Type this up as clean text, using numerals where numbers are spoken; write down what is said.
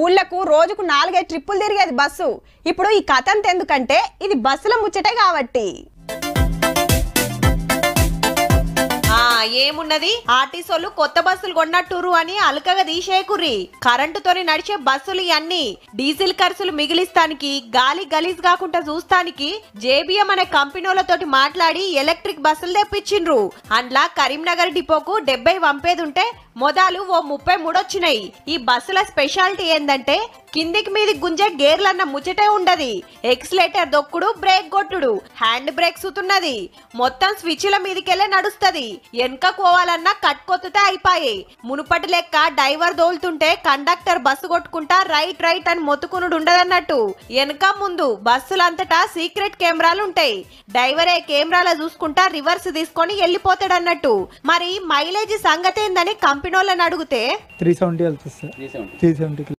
ఊళ్ళకు రోజుకు 4-5 ట్రిప్పులు తిరిగేది బస్సు. ఇప్పుడు ఈ కథ అంత ఎందుకంటే ఇది బస్సుల ముచ్చటే కాబట్టి. ఏమున్నది, ఆర్టీసోలు కొత్త బస్సులు కొన్నట్టురు అని అలకగా తీసేకుర్రి. కరెంటుతోని నడిచే బస్సులు ఇవన్నీ డీజిల్ ఖర్చులు మిగిలిస్తానికి, గాలి గలీజ్ కాకుండా చూస్తానికి జేబీఎం అనే కంపెనీలతోటి మాట్లాడి ఎలక్ట్రిక్ బస్సులు తెప్పించిండ్రు. అండ్లా కరీంనగర్ డిపోకు 70 పంపేదుంటే మొదలు ఓ 33 వచ్చినాయి. ఈ బస్సుల స్పెషాలిటీ ఏందంటే కిందికి మీది గుంజే గేర్లన్న ముచ్చటే ఉండది. ఎక్సిలేటర్ దొక్కుడు, బ్రేక్ కొట్టుడు, హ్యాండ్ బ్రేక్ సుతున్నది. మొత్తం స్విచ్ల మీదికెళ్ళే నడుస్తది. వెనకకు పోవాలన్నా కట్కొత్తుతే అయిపోయి. మునుపటి లెక్క డ్రైవర్ దోలుతుంటే కండక్టర్ బస్సు కొట్టుకుంటా రైట్ రైట్ అని మొత్తుకునుడు ఉండదన్నట్టు. వెనక ముందు బస్సులంతటా సీక్రెట్ కెమెరాలు ఉంటాయి. డ్రైవరే కెమెరాల చూసుకుంటా రివర్స్ తీసుకొని వెళ్ళిపోతాడు అన్నట్టు. మరి మైలేజ్ సంగతి ఏందని కంపెనీలను అడిగితే 370 వెళ్తుంది సార్. 370